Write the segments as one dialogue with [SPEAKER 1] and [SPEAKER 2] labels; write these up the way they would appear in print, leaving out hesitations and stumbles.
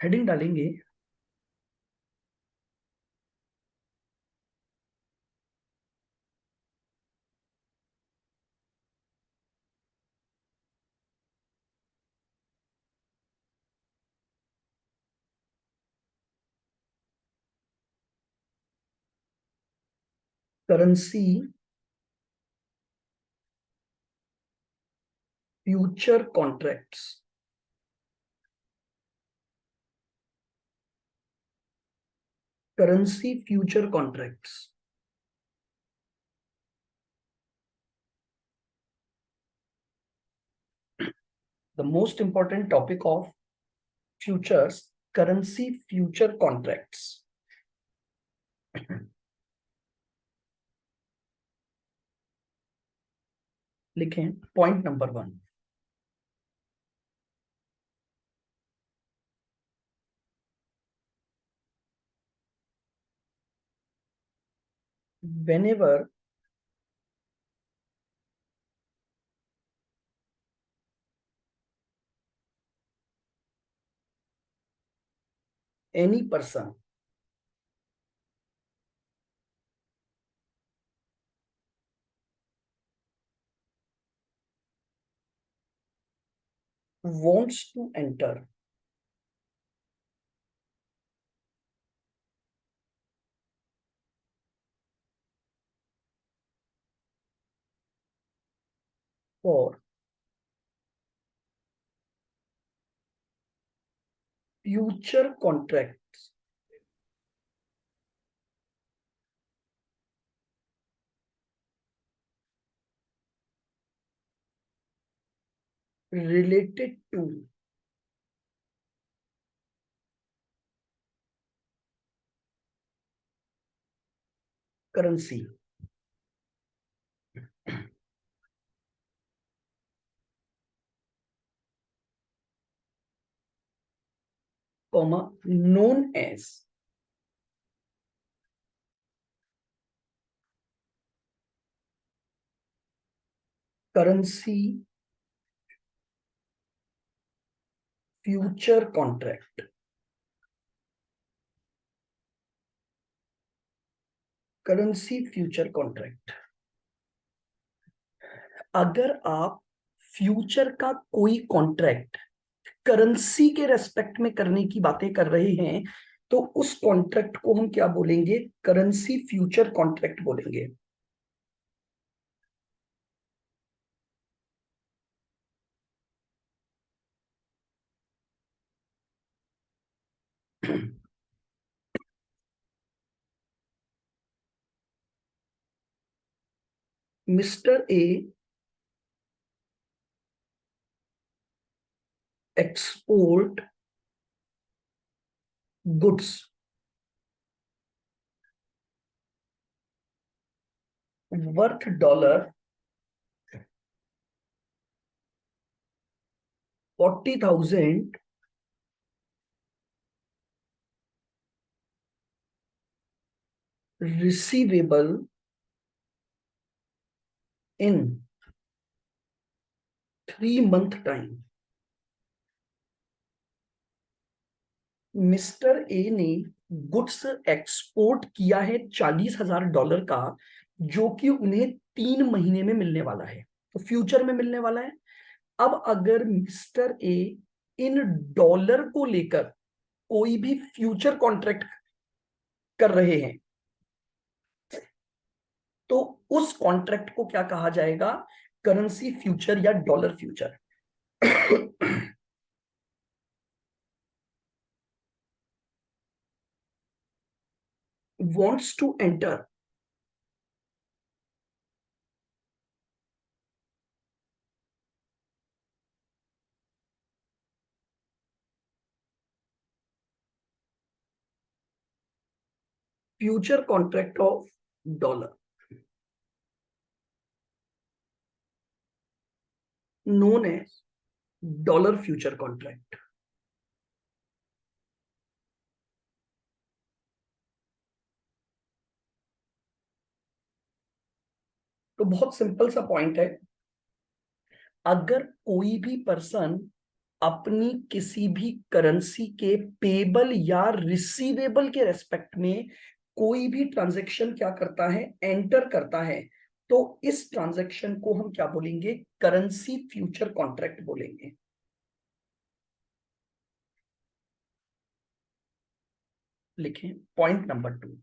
[SPEAKER 1] Heading डालेंगे currency future contracts. Currency future contracts. The most important topic of futures, currency future contracts. लिखें point number 1। whenever any person wants to enter for future contracts related to currency, comma, known as currency future contract। Currency future contract. अगर आप future का कोई contract currency के respect में करने की बातें कर रहे हैं तो उस कॉन्ट्रैक्ट को हम क्या बोलेंगे? करेंसी फ्यूचर कॉन्ट्रैक्ट बोलेंगे। Mister A export goods worth $40,000 receivable in 3 month time। Mister A ने गुड्स एक्सपोर्ट किया है $40,000 का, जो कि उन्हें 3 महीने में मिलने वाला है, तो फ्यूचर में मिलने वाला है। अब अगर मिस्टर ए इन डॉलर को लेकर कोई भी फ्यूचर कॉन्ट्रैक्ट कर रहे हैं तो उस कॉन्ट्रैक्ट को क्या कहा जाएगा? करेंसी फ्यूचर या dollar future. wants to enter future contract of dollar known as dollar future contract. तो बहुत सिंपल सा पॉइंट है, अगर कोई भी पर्सन अपनी किसी भी करेंसी के पेबल या रिसीवेबल के रेस्पेक्ट में कोई भी ट्रांजैक्शन क्या करता है, एंटर करता है, तो इस ट्रांजैक्शन को हम क्या बोलेंगे, करेंसी फ्यूचर कॉन्ट्रैक्ट बोलेंगे। लिखें पॉइंट नंबर 2।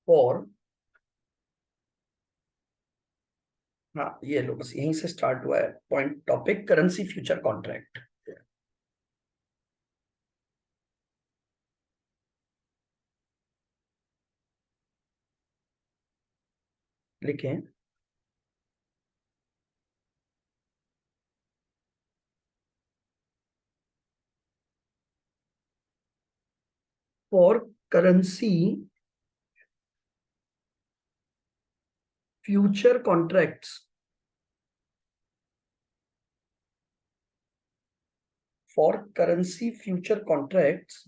[SPEAKER 1] और हाँ, ये लो, बस यहीं से स्टार्ट हुआ है point, topic currency future contract. लिखें for currency future contracts, for currency future contracts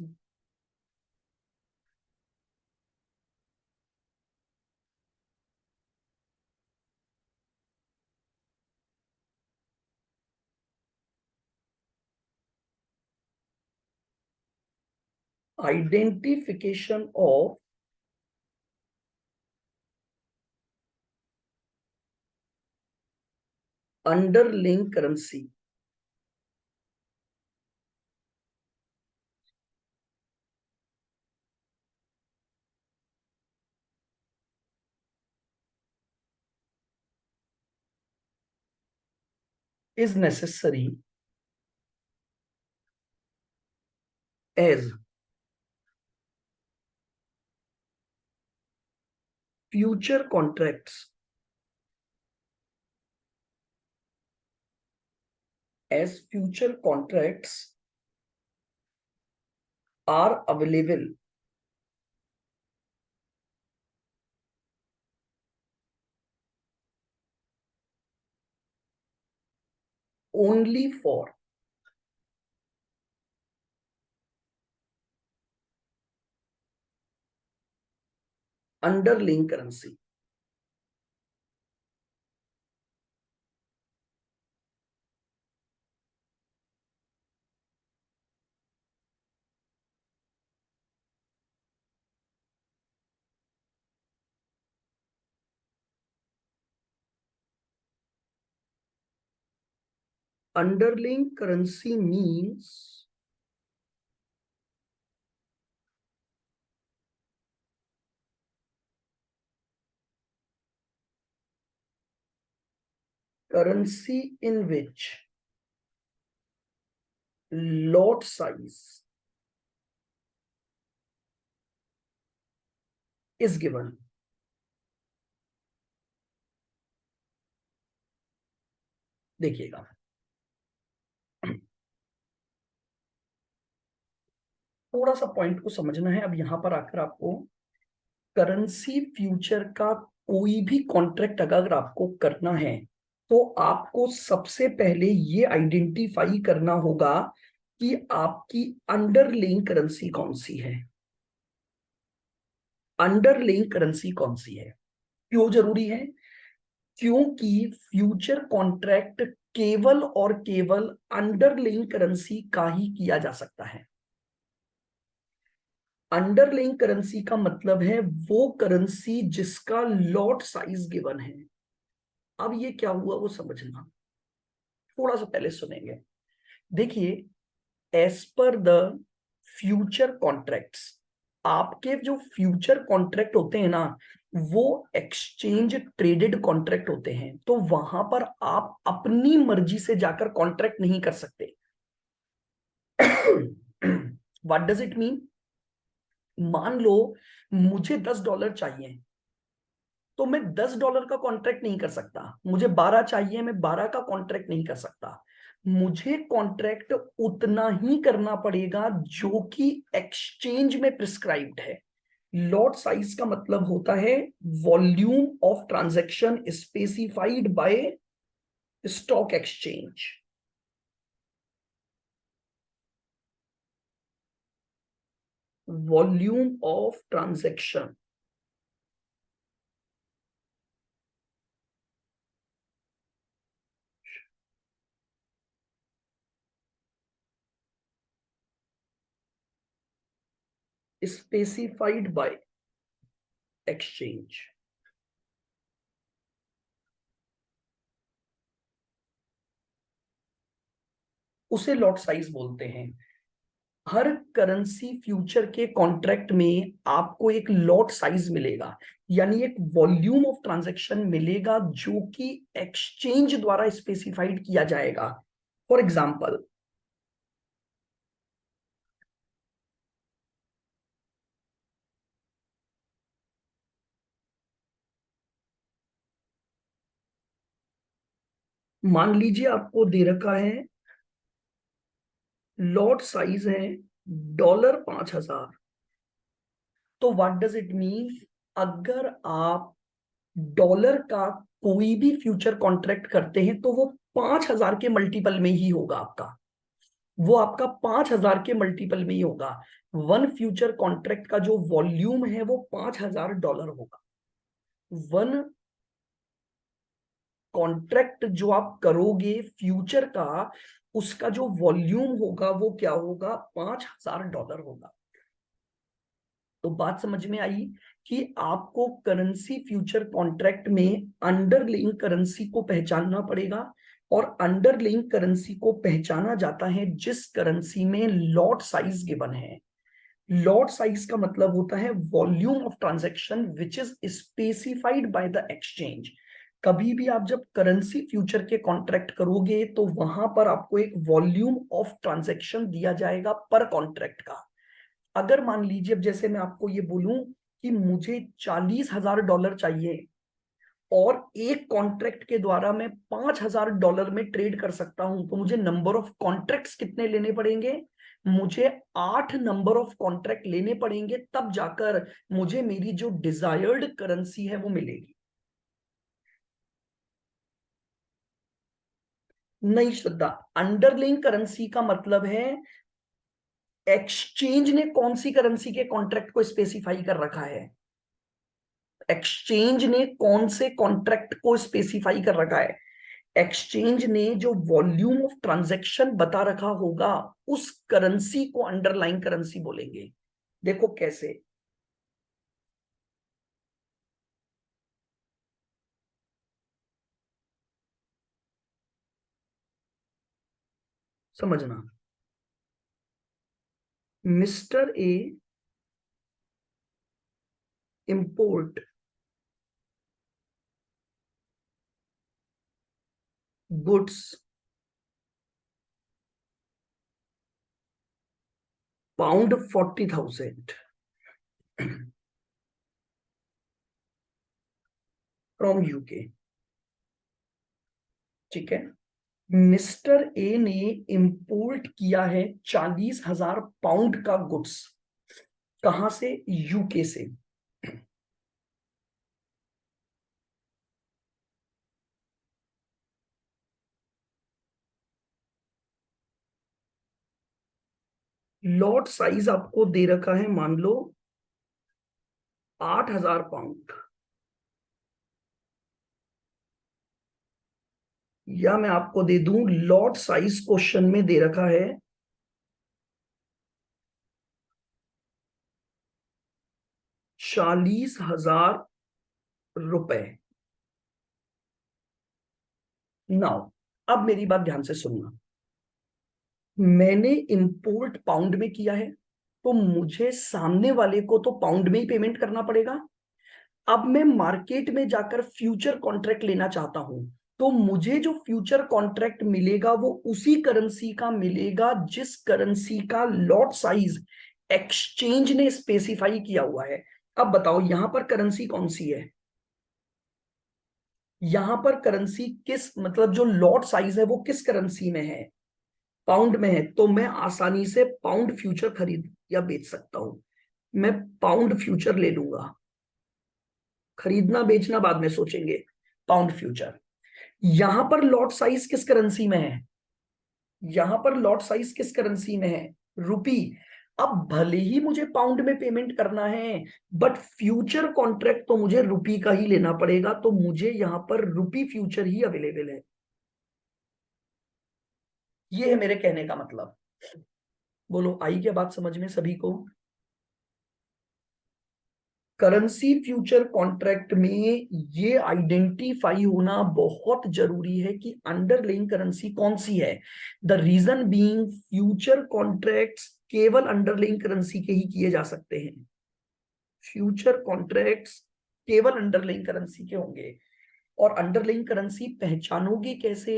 [SPEAKER 1] identification of underlying currency is necessary as future contracts are available only for underlying currency। Underlying currency means currency in which lot size is given। देखिएगा, थोड़ा सा point को समझना है। अब यहां पर आकर आपको करेंसी फ्यूचर का कोई भी कॉन्ट्रैक्ट अगर आपको करना है, तो आपको सबसे पहले ये आइडेंटिफाई करना होगा कि आपकी अंडरलिंग करेंसी कौन सी है। अंडरलिंग करेंसी कौन सी है, क्यों जरूरी है? क्योंकि फ्यूचर कॉन्ट्रैक्ट केवल और केवल अंडरलिंग करेंसी का ही किया जा सकता है। अंडरलिंग करेंसी का मतलब है वो करेंसी जिसका लॉट साइज गिवन है। अब ये क्या हुआ वो समझना, थोड़ा सा पहले सुनेंगे। देखिए, as per the future contracts, आपके जो फ्यूचर कॉन्ट्रैक्ट होते हैं ना, वो एक्सचेंज ट्रेडेड कॉन्ट्रैक्ट होते हैं, तो वहां पर आप अपनी मर्जी से जाकर कॉन्ट्रैक्ट नहीं कर सकते। What does it mean? मान लो मुझे $10 चाहिए, तो मैं $10 का कॉन्ट्रैक्ट नहीं कर सकता। मुझे 12 चाहिए, मैं 12 का कॉन्ट्रैक्ट नहीं कर सकता। मुझे कॉन्ट्रैक्ट उतना ही करना पड़ेगा जो कि एक्सचेंज में प्रिस्क्राइब्ड है। लॉट साइज का मतलब होता है volume of transaction specified by stock exchange. Volume of transaction specified by exchange. उसे लॉट साइज बोलते हैं। हर करेंसी फ्यूचर के कॉन्ट्रैक्ट में आपको एक लॉट साइज मिलेगा, यानी एक वॉल्यूम ऑफ ट्रांजैक्शन मिलेगा जो कि एक्सचेंज द्वारा स्पेसिफाइड किया जाएगा। फॉर एग्जाम्पल, मान लीजिए आपको दे रखा है, लॉट साइज है $5,000। तो व्हाट डज इट मीन, अगर आप डॉलर का कोई भी फ्यूचर कॉन्ट्रैक्ट करते हैं तो वो 5,000 के मल्टीपल में ही होगा आपका, वो आपका 5,000 के मल्टीपल में ही होगा। वन फ्यूचर कॉन्ट्रैक्ट का जो वॉल्यूम है वो $5,000 होगा। वन कॉन्ट्रैक्ट जो आप करोगे फ्यूचर का, उसका जो वॉल्यूम होगा वो क्या होगा, $5,000 होगा। तो बात समझ में आई कि आपको करेंसी फ्यूचर कॉन्ट्रैक्ट में अंडरलिंग करेंसी को पहचानना पड़ेगा, और अंडरलिंग करेंसी को पहचाना जाता है जिस करेंसी में लॉट साइज गिवन है। लॉट साइज का मतलब होता है volume of transaction which is specified by the exchange. कभी भी आप जब करेंसी फ्यूचर के कॉन्ट्रैक्ट करोगे तो वहां पर आपको एक वॉल्यूम ऑफ ट्रांजैक्शन दिया जाएगा पर कॉन्ट्रैक्ट का। अगर मान लीजिए, अब जैसे मैं आपको ये बोलूं कि मुझे $40,000 चाहिए और एक कॉन्ट्रैक्ट के द्वारा मैं $5,000 में ट्रेड कर सकता हूं, तो मुझे नंबर ऑफ कॉन्ट्रैक्ट्स कितने लेने पड़ेंगे, मुझे 8 नंबर ऑफ कॉन्ट्रैक्ट लेने पड़ेंगे, तब जाकर मुझे मेरी जो डिजायर्ड करेंसी है वो मिलेगी। नहीं श्रद्धा, अंडरलिंग करेंसी का मतलब है एक्सचेंज ने कौन सी करेंसी के कॉन्ट्रैक्ट को स्पेसिफाई कर रखा है, एक्सचेंज ने कौन से कॉन्ट्रैक्ट को स्पेसिफाई कर रखा है। एक्सचेंज ने जो वॉल्यूम ऑफ ट्रांजैक्शन बता रखा होगा उस करेंसी को अंडरलाइन करेंसी बोलेंगे। देखो कैसे, समझना। Mister A import goods pound 40,000 from UK. ठीक है, मिस्टर ए ने इंपोर्ट किया है 40,000 पाउंड का गुड्स। कहां से, यूके से। लॉट साइज आपको दे रखा है, मान लो 8,000 पाउंड, या मैं आपको दे दूं लॉट साइज क्वेश्चन में दे रखा है 40,000 रुपए। नाउ, अब मेरी बात ध्यान से सुनना। मैंने इंपोर्ट पाउंड में किया है, तो मुझे सामने वाले को तो पाउंड में ही पेमेंट करना पड़ेगा। अब मैं मार्केट में जाकर फ्यूचर कॉन्ट्रैक्ट लेना चाहता हूं, तो मुझे जो फ्यूचर कॉन्ट्रैक्ट मिलेगा वो उसी करेंसी का मिलेगा जिस करेंसी का लॉट साइज एक्सचेंज ने स्पेसिफाई किया हुआ है। अब बताओ यहां पर करेंसी कौन सी है, यहां पर करेंसी किस, मतलब जो लॉट साइज है वो किस करेंसी में है, पाउंड में है। तो मैं आसानी से पाउंड फ्यूचर खरीद या बेच सकता हूं। मैं पाउंड फ्यूचर ले लूंगा, खरीदना बेचना बाद में सोचेंगे। पाउंड फ्यूचर, यहां पर लॉट साइज किस करेंसी में है, यहां पर लॉट साइज किस करेंसी में है, रुपी। अब भले ही मुझे पाउंड में पेमेंट करना है, बट फ्यूचर कॉन्ट्रैक्ट तो मुझे रुपी का ही लेना पड़ेगा, तो मुझे यहां पर रुपी फ्यूचर ही अवेलेबल है। ये है मेरे कहने का मतलब। बोलो, आई क्या बात समझ में सभी को। करेंसी फ्यूचर कॉन्ट्रैक्ट में ये आइडेंटिफाई होना बहुत जरूरी है कि अंडरलाइंग करेंसी कौन सी है। The reason being future contracts केवल अंडरलाइंग करेंसी के ही किए जा सकते हैं। फ्यूचर कॉन्ट्रैक्ट्स केवल अंडरलाइंग करेंसी के होंगे। और अंडरलाइंग करेंसी पहचानोगे कैसे?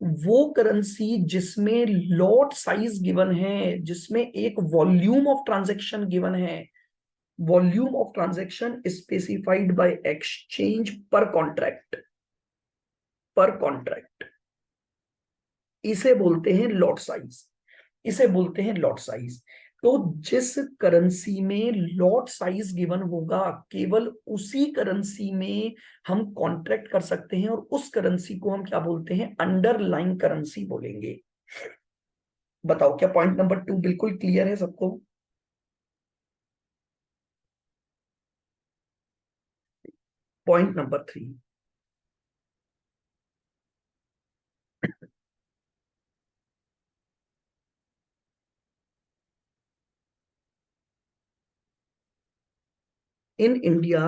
[SPEAKER 1] वो करेंसी जिसमें लॉट साइज गिवन है, जिसमें एक वॉल्यूम ऑफ ट्रांजैक्शन गिवन है। Volume of transaction specified by exchange पर कॉन्ट्रैक्ट, पर कॉन्ट्रैक्ट, इसे बोलते हैं लॉट साइज, इसे बोलते हैं लॉट साइज। तो जिस करेंसी में लॉट साइज गिवन होगा, केवल उसी करेंसी में हम कॉन्ट्रैक्ट कर सकते हैं, और उस करेंसी को हम क्या बोलते हैं? अंडरलाइन करेंसी बोलेंगे। बताओ, क्या पॉइंट नंबर 2 बिल्कुल क्लियर है सबको? Point number 3, in India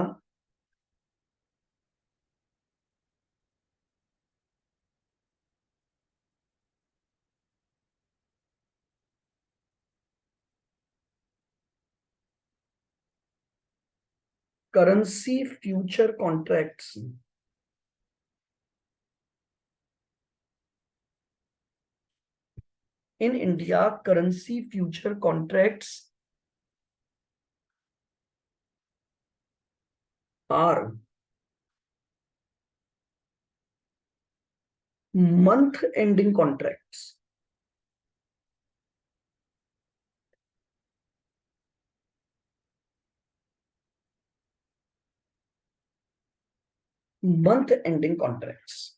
[SPEAKER 1] currency future contracts, in India currency future contracts are month ending contracts, month ending contracts,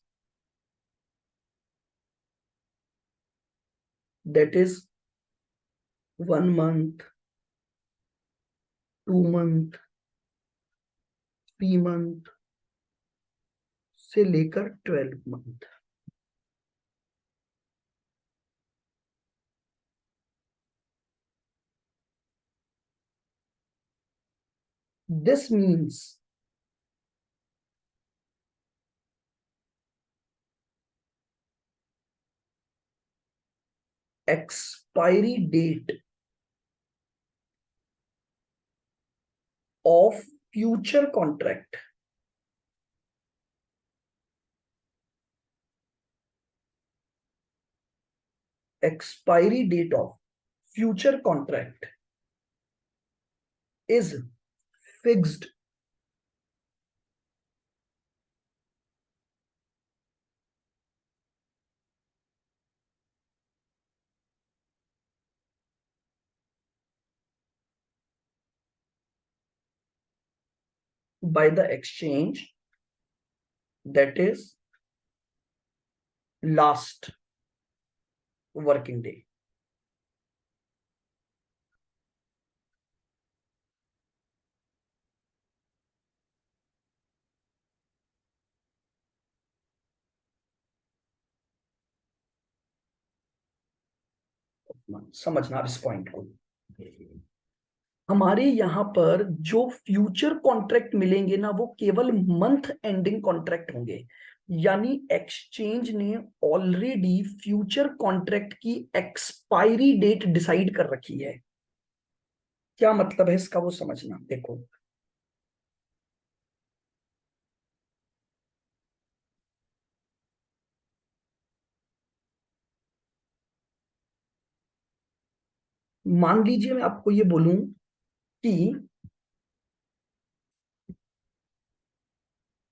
[SPEAKER 1] that is 1 month, 2 month, 3 month से लेकर 12 month। This means expiry date of future contract, expiry date of future contract is fixed by the exchange, that is last working day। समझना अब इस point को। हमारे यहाँ पर जो फ्यूचर कॉन्ट्रैक्ट मिलेंगे ना, वो केवल मंथ एंडिंग कॉन्ट्रैक्ट होंगे। यानी एक्सचेंज ने ऑलरेडी फ्यूचर कॉन्ट्रैक्ट की एक्सपायरी डेट डिसाइड कर रखी है। क्या मतलब है इसका, वो समझना। देखो, मान लीजिए मैं आपको ये बोलूं कि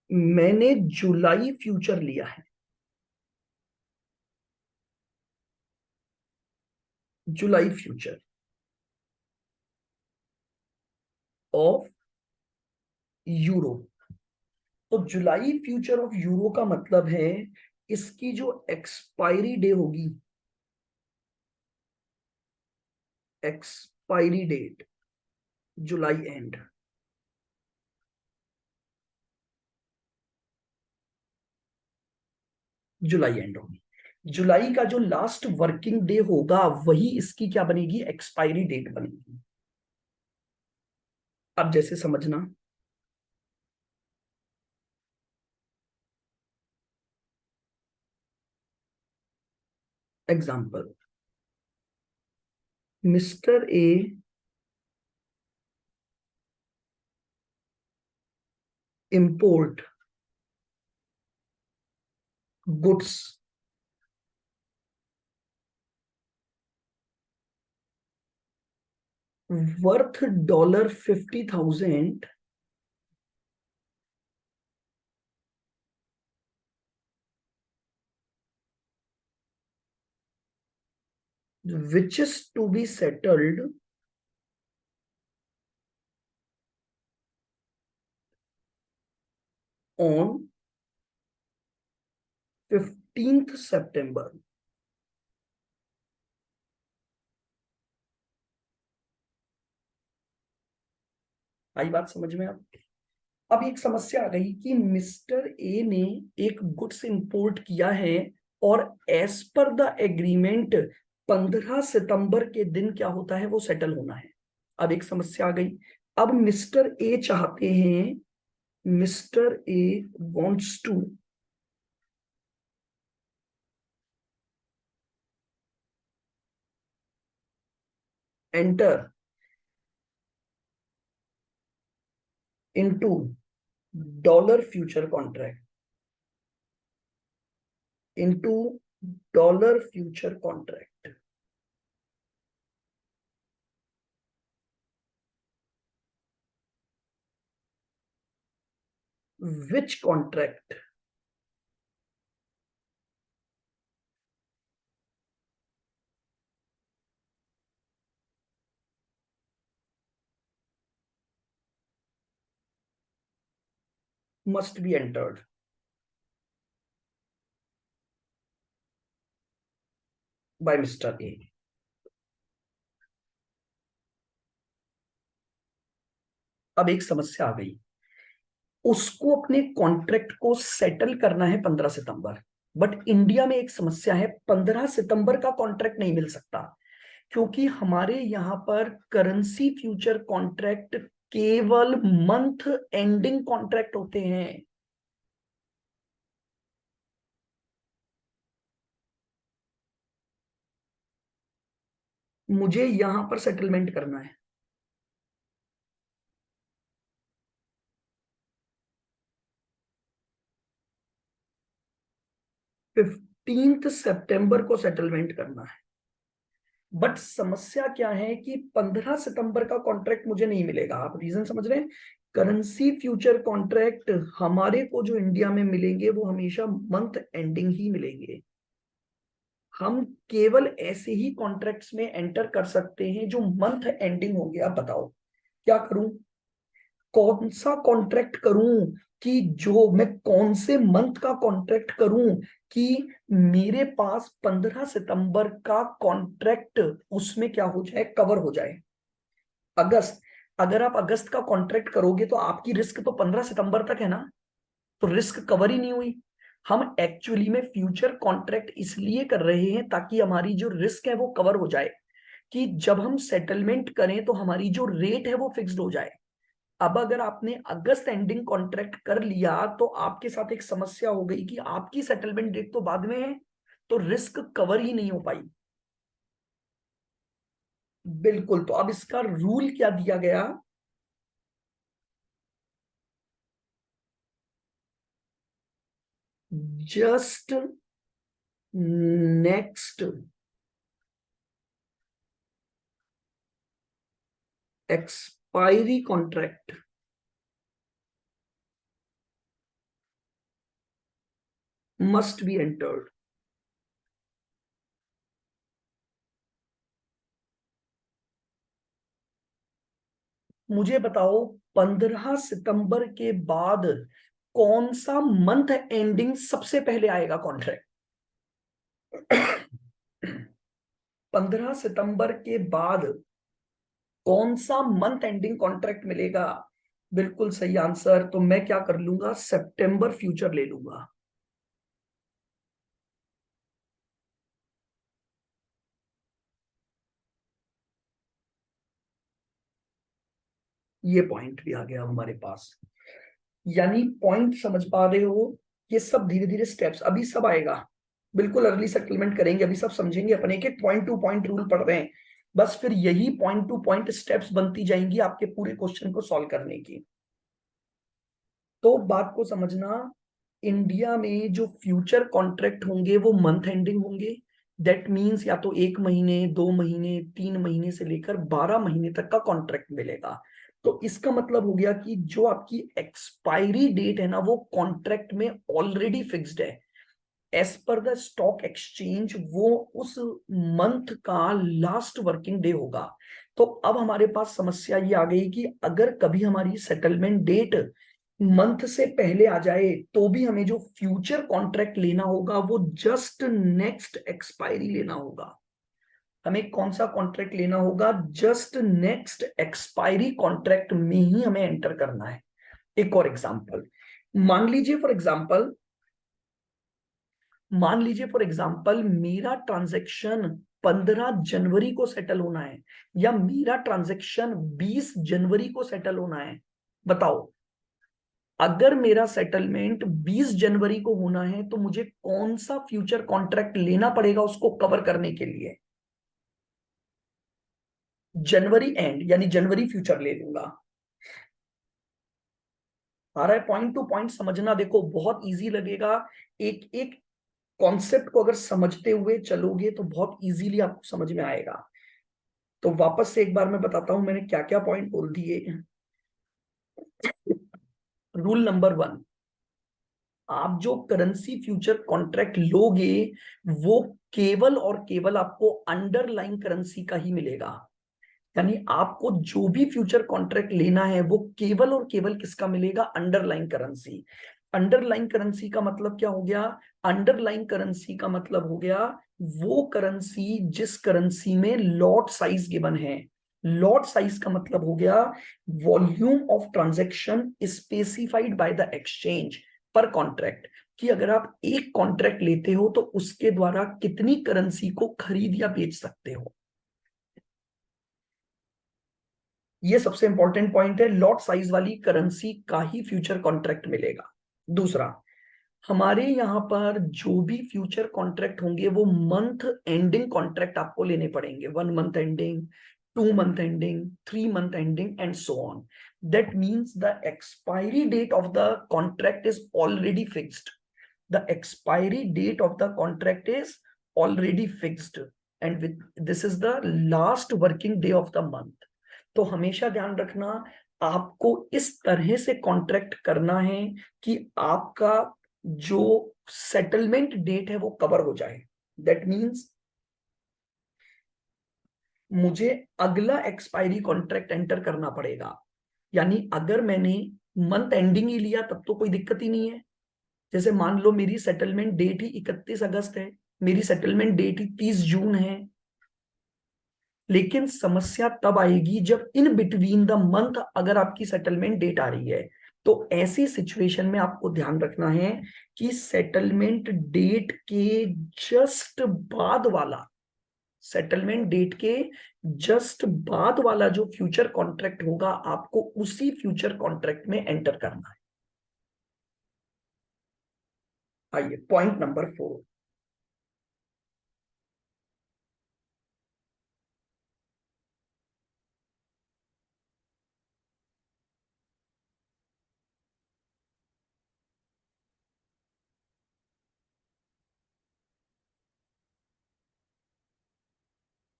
[SPEAKER 1] मैंने जुलाई फ्यूचर लिया है, जुलाई फ्यूचर ऑफ यूरो। तो जुलाई फ्यूचर ऑफ यूरो का मतलब है इसकी जो एक्सपायरी डे होगी, expiry date July end, July end होगी। जुलाई का जो लास्ट वर्किंग डे होगा वही इसकी क्या बनेगी? एक्सपायरी डेट बनेगी। अब जैसे समझना, example, mister A import goods worth $50,000 which is to be settled on 15th September। आई बात समझ में? अब एक समस्या आ गई कि मिस्टर ए ने एक गुड्स इंपोर्ट किया है और एज पर द एग्रीमेंट 15 सितंबर के दिन क्या होता है, वो सेटल होना है। अब एक समस्या आ गई। अब मिस्टर ए चाहते हैं, Mr A wants to enter into dollar future contract, into dollar future contract. Which contract must be entered by Mr. A। अब एक समस्या आ गई, उसको अपने कॉन्ट्रैक्ट को सेटल करना है 15 सितंबर, बट इंडिया में एक समस्या है, 15 सितंबर का कॉन्ट्रैक्ट नहीं मिल सकता, क्योंकि हमारे यहां पर करेंसी फ्यूचर कॉन्ट्रैक्ट केवल मंथ एंडिंग कॉन्ट्रैक्ट होते हैं। मुझे यहां पर सेटलमेंट करना है 15 सितंबर को सेटलमेंट करना है। बट समस्या क्या है कि 15 सितंबर का कॉन्ट्रैक्ट मुझे नहीं मिलेगा। आप रीजन समझ रहे हैं? करेंसी फ्यूचर कॉन्ट्रैक्ट हमारे को जो इंडिया में मिलेंगे वो हमेशा मंथ एंडिंग ही मिलेंगे। हम केवल ऐसे ही कॉन्ट्रैक्ट्स में एंटर कर सकते हैं जो मंथ एंडिंग होंगे। अब बताओ क्या करूं, कौन सा कॉन्ट्रैक्ट करूं, कि जो मैं कौन से मंथ का कॉन्ट्रैक्ट करूं कि मेरे पास 15 सितंबर का कॉन्ट्रैक्ट उसमें क्या हो जाए, कवर हो जाए। अगस्त, अगर आप अगस्त का कॉन्ट्रैक्ट करोगे तो आपकी रिस्क तो 15 सितंबर तक है ना, तो रिस्क कवर ही नहीं हुई। हम एक्चुअली में फ्यूचर कॉन्ट्रैक्ट इसलिए कर रहे हैं ताकि हमारी जो रिस्क है वो कवर हो जाए, कि जब हम सेटलमेंट करें तो हमारी जो रेट है वो फिक्स्ड हो जाए। अब अगर आपने अगस्त एंडिंग कॉन्ट्रैक्ट कर लिया तो आपके साथ एक समस्या हो गई कि आपकी सेटलमेंट डेट तो बाद में है, तो रिस्क कवर ही नहीं हो पाई। बिल्कुल, तो अब इसका रूल क्या दिया गया, just next expiry contract must be entered. मुझे बताओ 15 सितंबर के बाद कौन सा मंथ एंडिंग सबसे पहले आएगा कॉन्ट्रैक्ट? 15 सितंबर के बाद कौन सा मंथ एंडिंग कॉन्ट्रैक्ट मिलेगा? बिल्कुल सही आंसर। तो मैं क्या कर लूंगा, सितंबर फ्यूचर ले लूंगा। ये पॉइंट भी आ गया हमारे पास। यानी पॉइंट समझ पा रहे हो? ये सब धीरे धीरे स्टेप्स अभी सब आएगा। बिल्कुल अर्ली सेटलमेंट करेंगे, अभी सब समझेंगे, अपन एक एक पॉइंट टू पॉइंट रूल पढ़ रहे हैं, बस फिर यही पॉइंट टू पॉइंट स्टेप्स बनती जाएंगी आपके पूरे क्वेश्चन को सॉल्व करने की। तो बात को समझना, इंडिया में जो फ्यूचर कॉन्ट्रैक्ट होंगे वो मंथ एंडिंग होंगे। दैट मीन्स या तो 1 महीने, 2 महीने, 3 महीने से लेकर 12 महीने तक का कॉन्ट्रैक्ट मिलेगा। तो इसका मतलब हो गया कि जो आपकी एक्सपायरी डेट है ना, वो कॉन्ट्रैक्ट में ऑलरेडी फिक्स्ड है as per the stock exchange, वो उस मंथ का लास्ट वर्किंग डे होगा। तो अब हमारे पास समस्या ये आ गई कि अगर कभी हमारी सेटलमेंट डेट मंथ से पहले आ जाए तो भी हमें जो फ्यूचर कॉन्ट्रैक्ट लेना होगा वो जस्ट नेक्स्ट एक्सपायरी लेना होगा। हमें कौन सा कॉन्ट्रैक्ट लेना होगा? जस्ट नेक्स्ट एक्सपायरी कॉन्ट्रैक्ट में ही हमें एंटर करना है। एक और एग्जांपल मान लीजिए, फॉर एग्जांपल मेरा ट्रांजैक्शन 15 जनवरी को सेटल होना है या मेरा ट्रांजैक्शन 20 जनवरी को सेटल होना है। बताओ, अगर मेरा सेटलमेंट 20 जनवरी को होना है तो मुझे कौन सा फ्यूचर कॉन्ट्रैक्ट लेना पड़ेगा उसको कवर करने के लिए? जनवरी एंड यानी जनवरी फ्यूचर ले लूंगा। आ रहा है? पॉइंट टू पॉइंट समझना, देखो बहुत इजी लगेगा। एक एक कॉन्सेप्ट को अगर समझते हुए चलोगे तो बहुत इजीली आपको समझ में आएगा। तो वापस से एक बार मैं बताता हूं मैंने क्या क्या पॉइंट बोल दिए। रूल नंबर 1, आप जो करेंसी फ्यूचर कॉन्ट्रैक्ट लोगे वो केवल और केवल आपको अंडरलाइन करेंसी का ही मिलेगा। यानी आपको जो भी फ्यूचर कॉन्ट्रैक्ट लेना है वो केवल और केवल किसका मिलेगा? Underline currency. अंडरलाइन करेंसी का मतलब क्या हो गया? अंडरलाइन करेंसी का मतलब हो गया वो करेंसी जिस करेंसी में लॉट साइज गिवन है। लॉट साइज का मतलब हो गया volume of transaction specified by the exchange पर कॉन्ट्रैक्ट, कि अगर आप एक कॉन्ट्रैक्ट लेते हो तो उसके द्वारा कितनी करेंसी को खरीद या बेच सकते हो। ये सबसे इंपॉर्टेंट पॉइंट है, लॉट साइज वाली करेंसी का ही फ्यूचर कॉन्ट्रैक्ट मिलेगा। दूसरा, हमारे यहां पर जो भी फ्यूचर कॉन्ट्रैक्ट होंगे वो मंथ एंडिंग कॉन्ट्रैक्ट आपको लेने पड़ेंगे। 1 month ending, 2 month ending, 3 month ending and so on. That means the expiry date of the contract is already fixed. The expiry date of the contract is already fixed and with this is the last working day of the month। तो हमेशा ध्यान रखना, आपको इस तरह से contract करना है कि आपका जो सेटलमेंट डेट है वो कवर हो जाए। दैट मीन्स मुझे अगला एक्सपायरी कॉन्ट्रैक्ट एंटर करना पड़ेगा। यानी अगर मैंने मंथ एंडिंग ही लिया तब तो कोई दिक्कत ही नहीं है। जैसे मान लो मेरी सेटलमेंट डेट ही 31 अगस्त है, मेरी सेटलमेंट डेट ही 30 जून है, लेकिन समस्या तब आएगी जब इन बिटवीन द मंथ अगर आपकी सेटलमेंट डेट आ रही है। तो ऐसी सिचुएशन में आपको ध्यान रखना है कि सेटलमेंट डेट के जस्ट बाद वाला सेटलमेंट डेट के जस्ट बाद वाला जो फ्यूचर कॉन्ट्रैक्ट होगा आपको उसी फ्यूचर कॉन्ट्रैक्ट में एंटर करना है। आइए पॉइंट नंबर 4।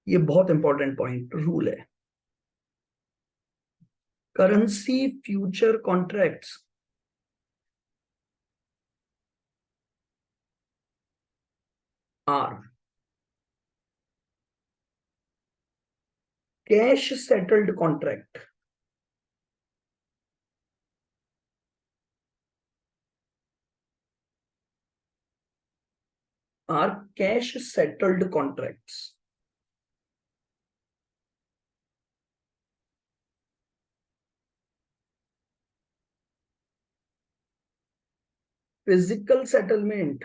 [SPEAKER 1] ये बहुत इंपॉर्टेंट पॉइंट रूल है। Currency future contracts are cash settled contract. Are cash settled contracts. Physical settlement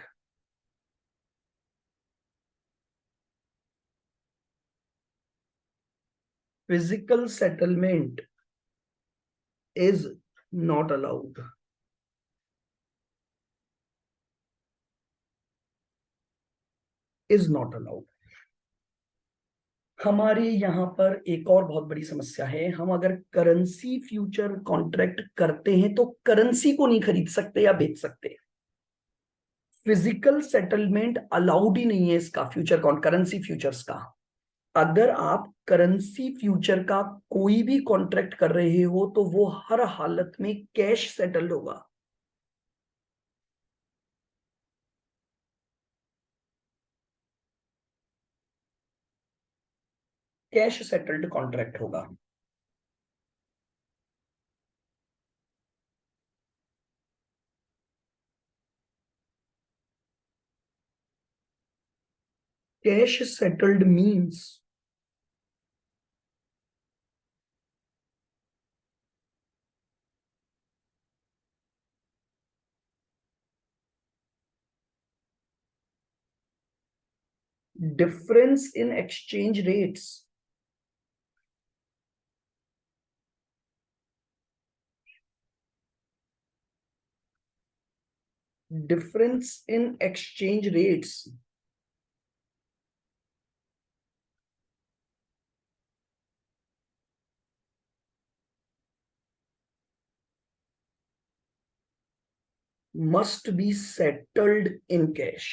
[SPEAKER 1] physical settlement is not allowed. Is not allowed. हमारे यहाँ पर एक और बहुत बड़ी समस्या है, हम अगर करेंसी फ्यूचर कॉन्ट्रैक्ट करते हैं तो करेंसी को नहीं खरीद सकते या बेच सकते। फिजिकल सेटलमेंट अलाउड ही नहीं है इसका, फ्यूचर करेंसी फ्यूचर्स का। अगर आप करेंसी फ्यूचर का कोई भी कॉन्ट्रैक्ट कर रहे हो तो वो हर हालत में कैश सेटल्ड होगा। कैश सेटल्ड कॉन्ट्रैक्ट होगा। Cash settled means difference in exchange rates. Difference in exchange rates must be settled in cash.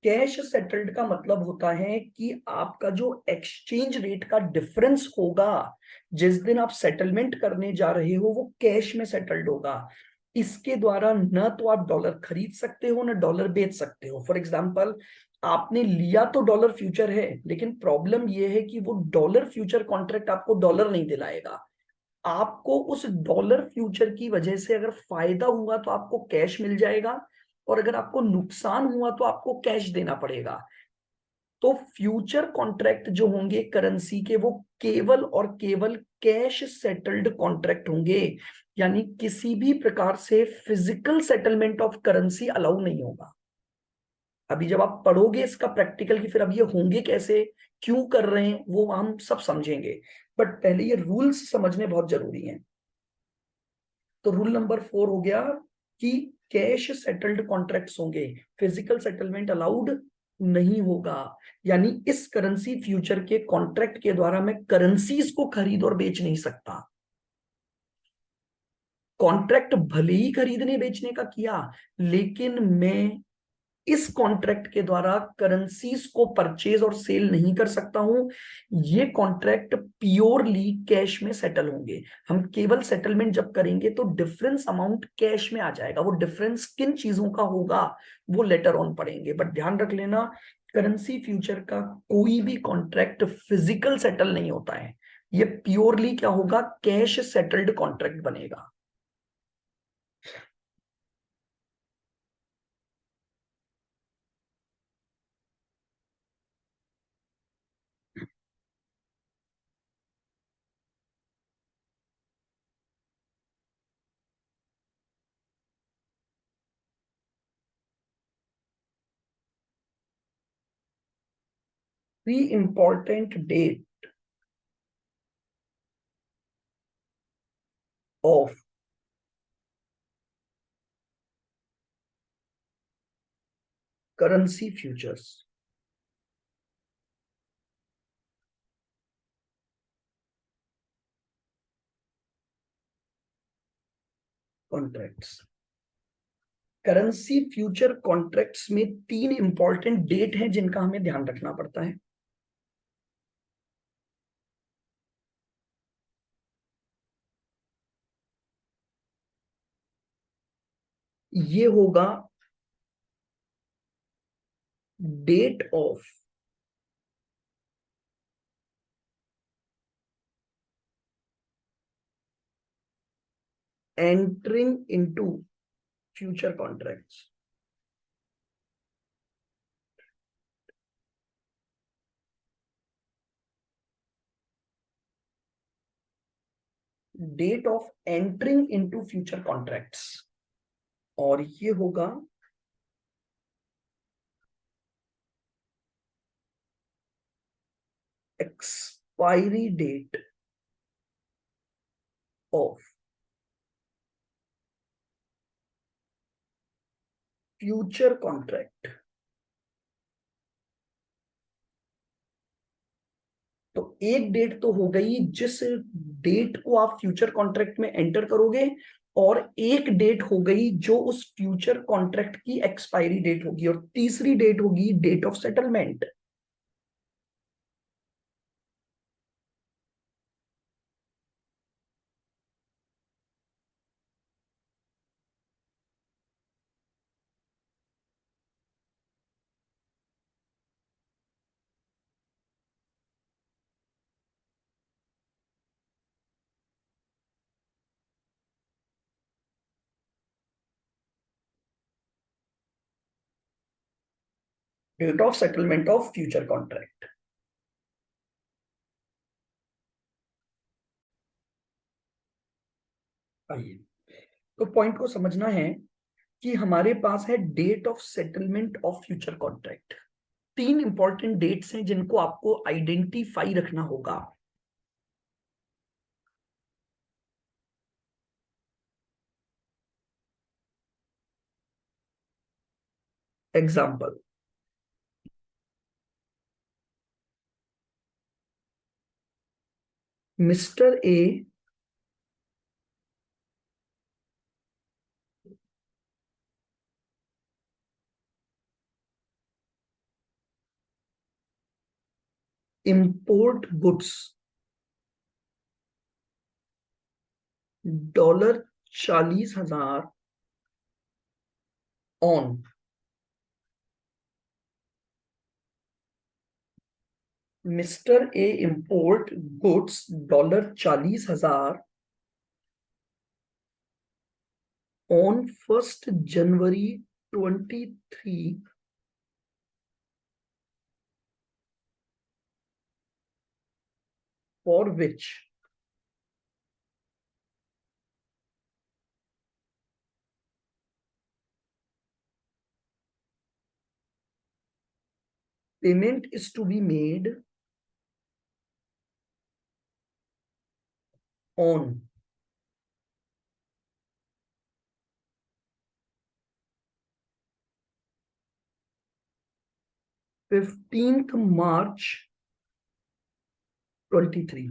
[SPEAKER 1] Cash settled का मतलब होता है कि आपका जो एक्सचेंज रेट का डिफरेंस होगा जिस दिन आप सेटलमेंट करने जा रहे हो वो कैश में सेटल्ड होगा। इसके द्वारा न तो आप डॉलर खरीद सकते हो न डॉलर बेच सकते हो। फॉर एग्जाम्पल, आपने लिया तो डॉलर फ्यूचर है, लेकिन प्रॉब्लम यह है कि वो डॉलर फ्यूचर कॉन्ट्रैक्ट आपको डॉलर नहीं दिलाएगा। आपको उस डॉलर फ्यूचर की वजह से अगर फायदा हुआ तो आपको कैश मिल जाएगा, और अगर आपको नुकसान हुआ तो आपको कैश देना पड़ेगा। तो फ्यूचर कॉन्ट्रैक्ट जो होंगे करेंसी के वो केवल और केवल कैश सेटल्ड कॉन्ट्रैक्ट होंगे। यानी किसी भी प्रकार से physical settlement of currency allow नहीं होगा। अभी जब आप पढ़ोगे इसका प्रैक्टिकल कि फिर अब ये होंगे कैसे, क्यों कर रहे हैं, वो हम सब समझेंगे। बट पहले ये रूल्स समझने बहुत जरूरी हैं। तो रूल नंबर 4 हो गया कि कैश सेटल्ड कॉन्ट्रैक्ट्स होंगे, फिजिकल सेटलमेंट अलाउड नहीं होगा। यानी इस करेंसी फ्यूचर के कॉन्ट्रैक्ट के द्वारा मैं करेंसीज को खरीद और बेच नहीं सकता। कॉन्ट्रैक्ट भले ही खरीदने बेचने का किया, लेकिन मैं इस कॉन्ट्रैक्ट के द्वारा करेंसीज को परचेज और सेल नहीं कर सकता हूं। ये कॉन्ट्रैक्ट प्योरली कैश में सेटल होंगे। हम केवल सेटलमेंट जब करेंगे तो डिफरेंस अमाउंट कैश में आ जाएगा। वो डिफरेंस किन चीजों का होगा वो लेटर ऑन पढ़ेंगे, बट ध्यान रख लेना, करेंसी फ्यूचर का कोई भी कॉन्ट्रैक्ट फिजिकल सेटल नहीं होता है। ये प्योरली क्या होगा, कैश सेटल्ड कॉन्ट्रैक्ट बनेगा। The important date of currency futures contracts। Currency future contracts में 3 इंपॉर्टेंट डेट हैं जिनका हमें ध्यान रखना पड़ता है। ये होगा date of entering into future contracts. Date of entering into future contracts, और ये होगा expiry date of future contract. तो एक डेट तो हो गई जिस डेट को आप फ्यूचर कॉन्ट्रैक्ट में एंटर करोगे, और एक डेट हो गई जो उस फ्यूचर कॉन्ट्रैक्ट की एक्सपायरी डेट होगी, और तीसरी डेट होगी date of settlement. Date of settlement of future contract. आइए, तो पॉइंट को समझना है कि हमारे पास है date of settlement of future contract. तीन इंपॉर्टेंट डेट्स हैं जिनको आपको आइडेंटिफाई रखना होगा। Example, mister A import goods $40,000 on mister A import goods $40,000 on 1 January 23, for which payment is to be made on 15 March 23।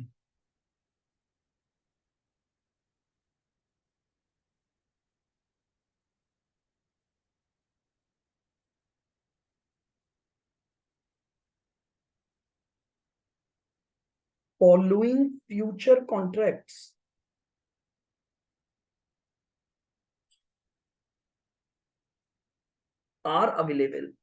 [SPEAKER 1] Following future contracts are available.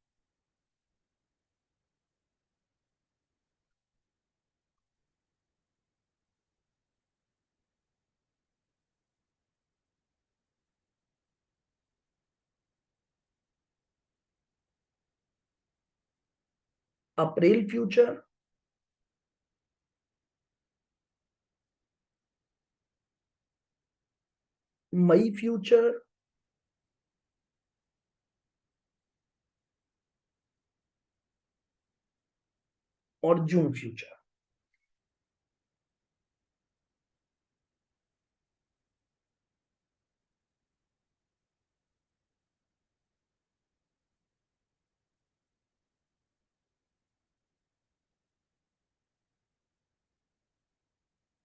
[SPEAKER 1] April future, May future, और June future.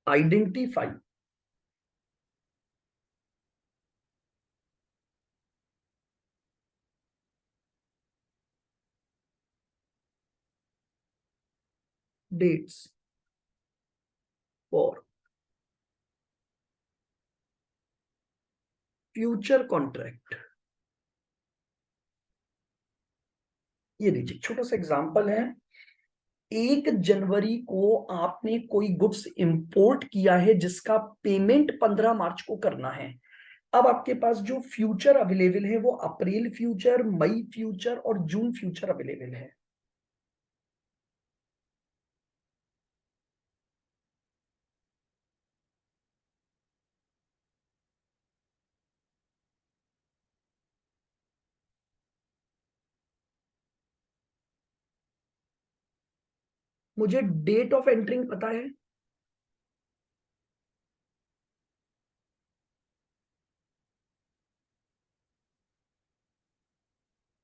[SPEAKER 1] Identify dates for future contract. ये देखिए, छोटा सा example है। 1 जनवरी को आपने कोई goods import किया है जिसका पेमेंट 15 मार्च को करना है। अब आपके पास जो फ्यूचर अवेलेबल है वो अप्रैल फ्यूचर, मई फ्यूचर और जून फ्यूचर अवेलेबल है। मुझे डेट ऑफ एंटरिंग पता है,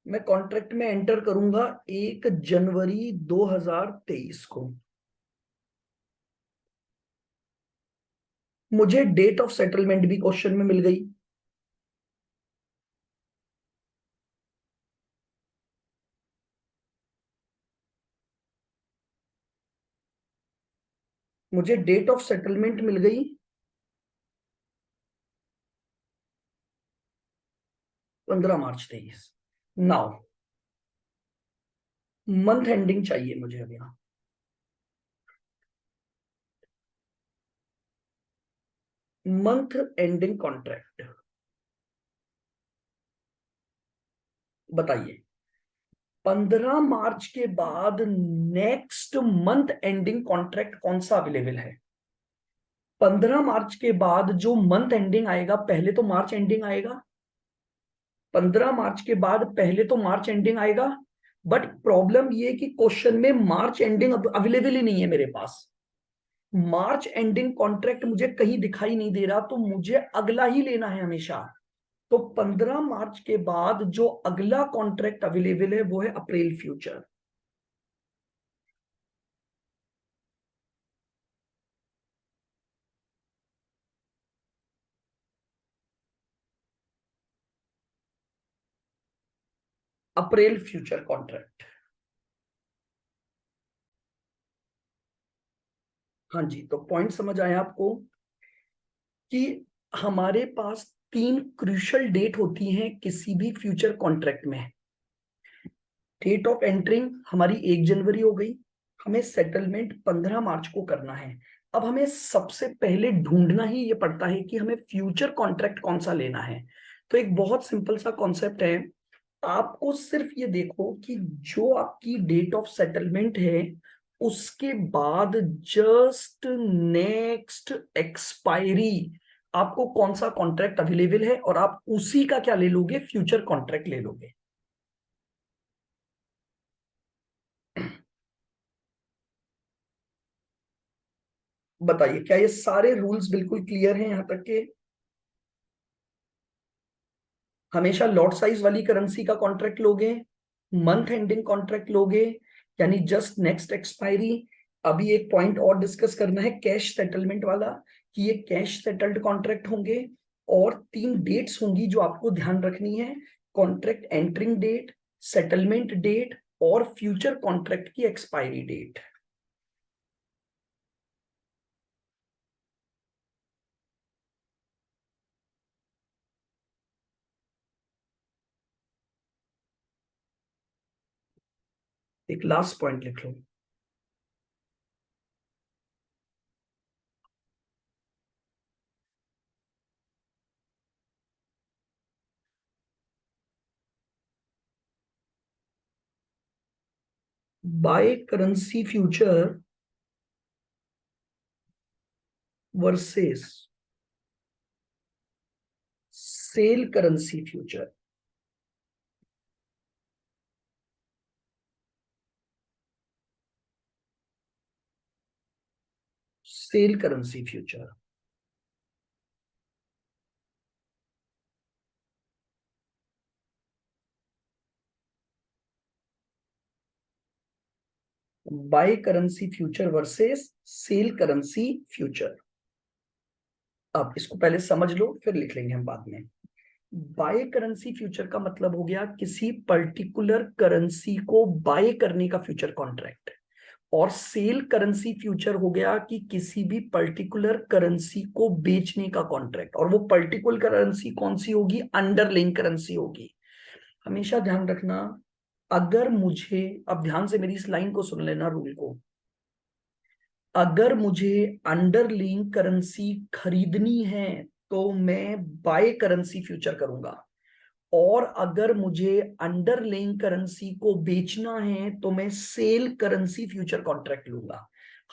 [SPEAKER 1] मैं कॉन्ट्रैक्ट में एंटर करूंगा 1 जनवरी 2023 को। मुझे डेट ऑफ सेटलमेंट भी क्वेश्चन में मिल गई। मुझे डेट ऑफ सेटलमेंट मिल गई 15 मार्च 2023। नाउ मंथ एंडिंग चाहिए मुझे अब यहाँ। मंथ एंडिंग कॉन्ट्रैक्ट बताइए। 15 मार्च के बाद नेक्स्ट मंथ एंडिंग कॉन्ट्रैक्ट कौन सा अवेलेबल है? 15 मार्च के बाद जो मंथ एंडिंग आएगा, पहले तो मार्च एंडिंग आएगा। 15 मार्च के बाद पहले तो मार्च एंडिंग आएगा। बट प्रॉब्लम ये कि क्वेश्चन में मार्च एंडिंग अवेलेबल ही नहीं है मेरे पास। मार्च एंडिंग कॉन्ट्रैक्ट मुझे कहीं दिखाई नहीं दे रहा, तो मुझे अगला ही लेना है हमेशा। तो 15 मार्च के बाद जो अगला कॉन्ट्रैक्ट अवेलेबल है वो है अप्रैल फ्यूचर। अप्रैल फ्यूचर कॉन्ट्रैक्ट। हाँ जी, तो पॉइंट समझ आया आपको कि हमारे पास 3 क्रूशल डेट होती हैं किसी भी फ्यूचर कॉन्ट्रैक्ट में। डेट ऑफ एंटरिंग हमारी 1 जनवरी हो गई। हमें सेटलमेंट 15 मार्च को करना है। अब हमें सबसे पहले ढूंढना ही ये पड़ता है कि हमें फ्यूचर कॉन्ट्रैक्ट कौन सा लेना है। तो एक बहुत सिंपल सा कॉन्सेप्ट है। आपको सिर्फ ये देखो कि जो आपकी डेट ऑफ सेटलमेंट है उसके बाद जस्ट नेक्स्ट एक्सपायरी आपको कौन सा कॉन्ट्रैक्ट अवेलेबल है, और आप उसी का क्या ले लोगे, फ्यूचर कॉन्ट्रैक्ट ले लोगे। बताइए, क्या ये सारे रूल्स बिल्कुल क्लियर हैं यहां तक के? हमेशा लॉट साइज वाली करेंसी का कॉन्ट्रैक्ट लोगे, मंथ एंडिंग कॉन्ट्रैक्ट लोगे, यानी जस्ट नेक्स्ट एक्सपायरी। अभी एक पॉइंट और डिस्कस करना है, कैश सेटलमेंट वाला, कि ये कैश सेटल्ड कॉन्ट्रैक्ट होंगे। और 3 डेट्स होंगी जो आपको ध्यान रखनी है: contract entering date, settlement date, और फ्यूचर कॉन्ट्रैक्ट की एक्सपायरी डेट। एक लास्ट पॉइंट लिख लो। Buy currency future versus sell currency future. Sell currency future. Buy currency future versus sell currency future. अब इसको पहले समझ लो, फिर लिख लेंगे हम बाद में। बाय करेंसी फ्यूचर का मतलब हो गया किसी पर्टिकुलर करेंसी को बाय करने का फ्यूचर कॉन्ट्रैक्ट। और सेल करेंसी फ्यूचर हो गया कि किसी भी पर्टिकुलर करेंसी को बेचने का कॉन्ट्रैक्ट। और वो पर्टिकुलर करेंसी कौन सी होगी? अंडरलाइंग करेंसी होगी। हमेशा ध्यान रखना, अगर मुझे, अब ध्यान से मेरी इस लाइन को सुन लेना, रूल को। अगर मुझे अंडरलाइंग करेंसी खरीदनी है तो मैं बाय करेंसी फ्यूचर करूंगा। और अगर मुझे अंडरलाइंग करेंसी को बेचना है तो मैं सेल करेंसी फ्यूचर कॉन्ट्रैक्ट लूंगा।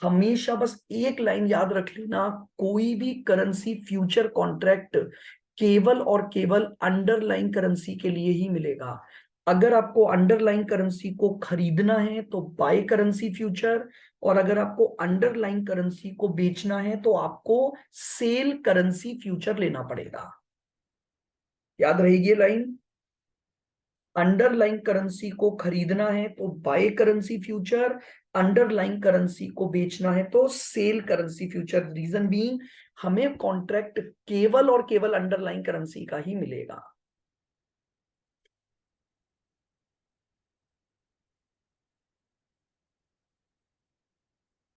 [SPEAKER 1] हमेशा बस एक लाइन याद रख लेना, कोई भी करेंसी फ्यूचर कॉन्ट्रैक्ट केवल और केवल अंडरलाइंग करेंसी के लिए ही मिलेगा। अगर आपको अंडरलाइंग करेंसी को खरीदना है तो बाय करेंसी फ्यूचर, और अगर आपको अंडरलाइंग करेंसी को बेचना है तो आपको सेल करेंसी फ्यूचर लेना पड़ेगा। याद रहेगी ये लाइन? अंडरलाइंग करेंसी को खरीदना है तो buy currency future, underlying currency को बेचना है तो sell currency future. Reason being हमें कॉन्ट्रैक्ट केवल और केवल अंडरलाइंग करेंसी का ही मिलेगा।